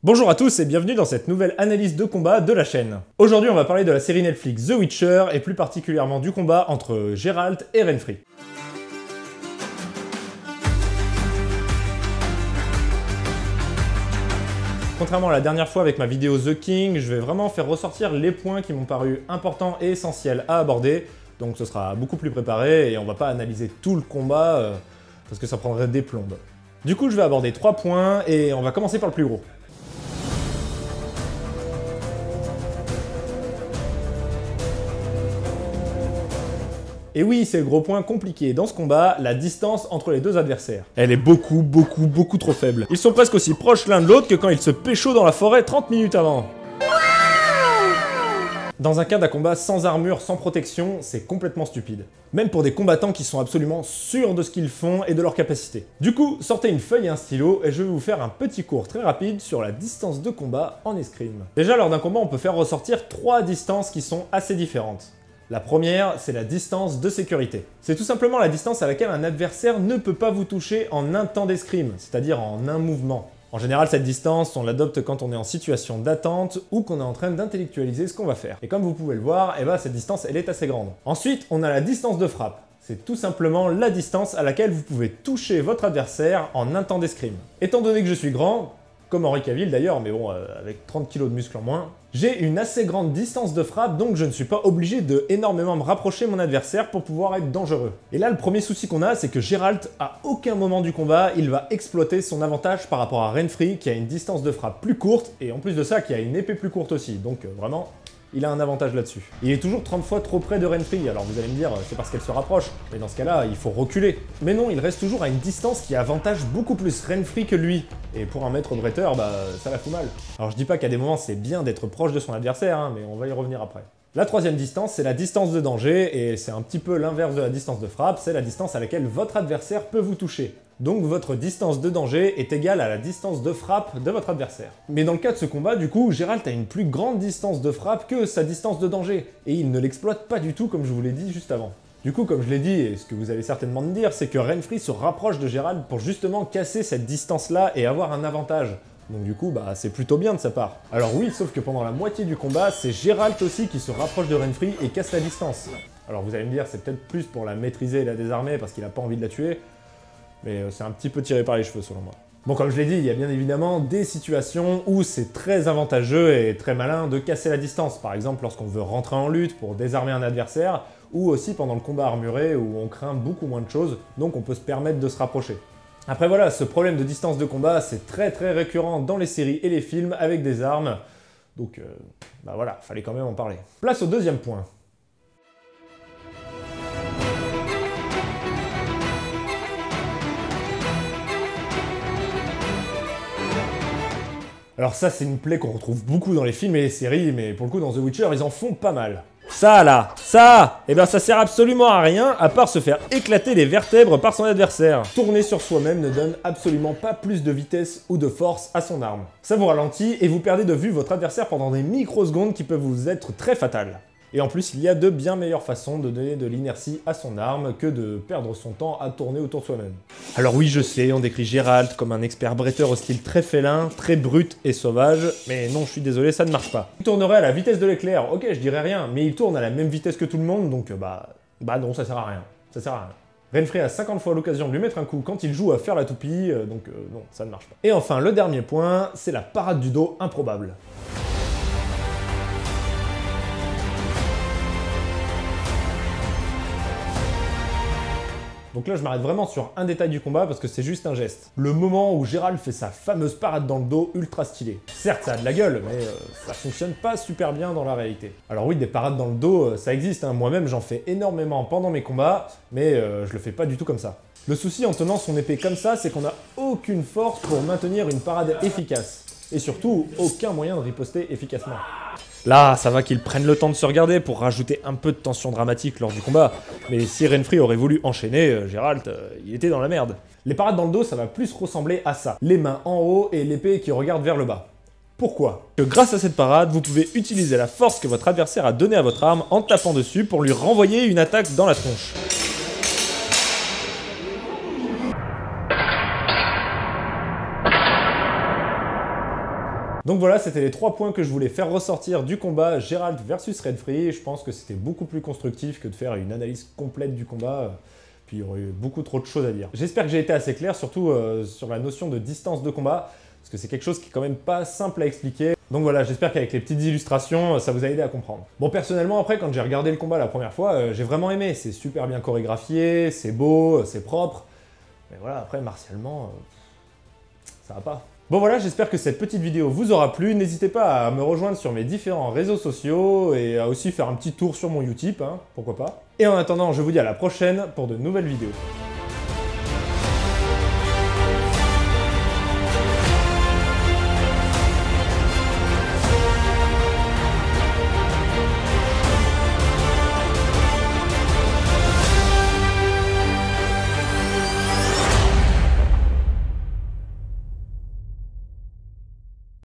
Bonjour à tous et bienvenue dans cette nouvelle analyse de combat de la chaîne. Aujourd'hui on va parler de la série Netflix The Witcher et plus particulièrement du combat entre Geralt et Renfri. Contrairement à la dernière fois avec ma vidéo The King, je vais vraiment faire ressortir les points qui m'ont paru importants et essentiels à aborder, donc ce sera beaucoup plus préparé et on va pas analyser tout le combat parce que ça prendrait des plombes. Du coup je vais aborder 3 points et on va commencer par le plus gros. Et oui, c'est le gros point compliqué dans ce combat, la distance entre les deux adversaires. Elle est beaucoup trop faible. Ils sont presque aussi proches l'un de l'autre que quand ils se pécho dans la forêt 30 minutes avant. Dans un cas d'un combat sans armure, sans protection, c'est complètement stupide. Même pour des combattants qui sont absolument sûrs de ce qu'ils font et de leurs capacités. Du coup, sortez une feuille et un stylo et je vais vous faire un petit cours très rapide sur la distance de combat en escrime. Déjà, lors d'un combat, on peut faire ressortir 3 distances qui sont assez différentes. La première, c'est la distance de sécurité. C'est tout simplement la distance à laquelle un adversaire ne peut pas vous toucher en un temps d'escrime, c'est-à-dire en un mouvement. En général, cette distance, on l'adopte quand on est en situation d'attente ou qu'on est en train d'intellectualiser ce qu'on va faire. Et comme vous pouvez le voir, cette distance, elle est assez grande. Ensuite, on a la distance de frappe. C'est tout simplement la distance à laquelle vous pouvez toucher votre adversaire en un temps d'escrime. Étant donné que je suis grand, comme Henri Cavill d'ailleurs, mais bon, avec 30 kg de muscles en moins, j'ai une assez grande distance de frappe, donc je ne suis pas obligé de énormément me rapprocher de mon adversaire pour pouvoir être dangereux. Et là, le premier souci qu'on a, c'est que Geralt, à aucun moment du combat, il va exploiter son avantage par rapport à Renfri, qui a une distance de frappe plus courte, et en plus de ça, qui a une épée plus courte aussi, donc vraiment... il a un avantage là-dessus. Il est toujours 30 fois trop près de Renfri, alors vous allez me dire, c'est parce qu'elle se rapproche. Mais dans ce cas-là, il faut reculer. Mais non, il reste toujours à une distance qui avantage beaucoup plus Renfri que lui. Et pour un maître bretteur, ça la fout mal. Alors je dis pas qu'à des moments c'est bien d'être proche de son adversaire, mais on va y revenir après. La troisième distance, c'est la distance de danger, et c'est un petit peu l'inverse de la distance de frappe, c'est la distance à laquelle votre adversaire peut vous toucher. Donc votre distance de danger est égale à la distance de frappe de votre adversaire. Mais dans le cas de ce combat, du coup, Geralt a une plus grande distance de frappe que sa distance de danger, et il ne l'exploite pas du tout comme je vous l'ai dit juste avant. Du coup, comme je l'ai dit, et ce que vous allez certainement me dire, c'est que Renfri se rapproche de Geralt pour justement casser cette distance-là et avoir un avantage. Donc du coup, c'est plutôt bien de sa part. Alors oui, sauf que pendant la moitié du combat, c'est Geralt aussi qui se rapproche de Renfri et casse la distance. Alors vous allez me dire, c'est peut-être plus pour la maîtriser et la désarmer parce qu'il n'a pas envie de la tuer, mais c'est un petit peu tiré par les cheveux selon moi. Bon, comme je l'ai dit, il y a bien évidemment des situations où c'est très avantageux et très malin de casser la distance. Par exemple, lorsqu'on veut rentrer en lutte pour désarmer un adversaire, ou aussi pendant le combat armuré où on craint beaucoup moins de choses, donc on peut se permettre de se rapprocher. Après voilà, ce problème de distance de combat, c'est très récurrent dans les séries et les films avec des armes, donc voilà, fallait quand même en parler. Place au deuxième point. Alors ça, c'est une plaie qu'on retrouve beaucoup dans les films et les séries, mais pour le coup, dans The Witcher, ils en font pas mal. Ça là, ça, ça sert absolument à rien à part se faire éclater les vertèbres par son adversaire. Tourner sur soi-même ne donne absolument pas plus de vitesse ou de force à son arme. Ça vous ralentit et vous perdez de vue votre adversaire pendant des microsecondes qui peuvent vous être très fatales. Et en plus, il y a de bien meilleures façons de donner de l'inertie à son arme que de perdre son temps à tourner autour de soi-même. Alors oui, je sais, on décrit Geralt comme un expert bretteur au style très félin, très brut et sauvage, mais non, je suis désolé, ça ne marche pas. Il tournerait à la vitesse de l'éclair, ok, je dirais rien, mais il tourne à la même vitesse que tout le monde, donc non, ça sert à rien. Ça sert à rien. Renfri a 50 fois l'occasion de lui mettre un coup quand il joue à faire la toupie, donc non, ça ne marche pas. Et enfin, le dernier point, c'est la parade du dos improbable. Donc là, je m'arrête vraiment sur un détail du combat parce que c'est juste un geste. Le moment où Geralt fait sa fameuse parade dans le dos ultra stylée. Certes, ça a de la gueule, mais ça fonctionne pas super bien dans la réalité. Alors oui, des parades dans le dos, ça existe, hein. Moi-même j'en fais énormément pendant mes combats, mais je le fais pas du tout comme ça. Le souci en tenant son épée comme ça, c'est qu'on n'a aucune force pour maintenir une parade efficace. Et surtout, aucun moyen de riposter efficacement. Là, ça va qu'ils prennent le temps de se regarder pour rajouter un peu de tension dramatique lors du combat, mais si Renfri aurait voulu enchaîner, Geralt, il était dans la merde. Les parades dans le dos, ça va plus ressembler à ça. Les mains en haut et l'épée qui regarde vers le bas. Pourquoi? Que grâce à cette parade, vous pouvez utiliser la force que votre adversaire a donnée à votre arme en tapant dessus pour lui renvoyer une attaque dans la tronche. Donc voilà, c'était les 3 points que je voulais faire ressortir du combat Geralt versus Redfree. Je pense que c'était beaucoup plus constructif que de faire une analyse complète du combat. Puis il y aurait eu beaucoup trop de choses à dire. J'espère que j'ai été assez clair, surtout sur la notion de distance de combat, parce que c'est quelque chose qui est quand même pas simple à expliquer. Donc voilà, j'espère qu'avec les petites illustrations, ça vous a aidé à comprendre. Bon, personnellement, après, quand j'ai regardé le combat la première fois, j'ai vraiment aimé. C'est super bien chorégraphié, c'est beau, c'est propre. Mais voilà, après, martialement, ça va pas. Bon voilà, j'espère que cette petite vidéo vous aura plu. N'hésitez pas à me rejoindre sur mes différents réseaux sociaux et à aussi faire un petit tour sur mon Utip, hein, pourquoi pas. Et en attendant, je vous dis à la prochaine pour de nouvelles vidéos.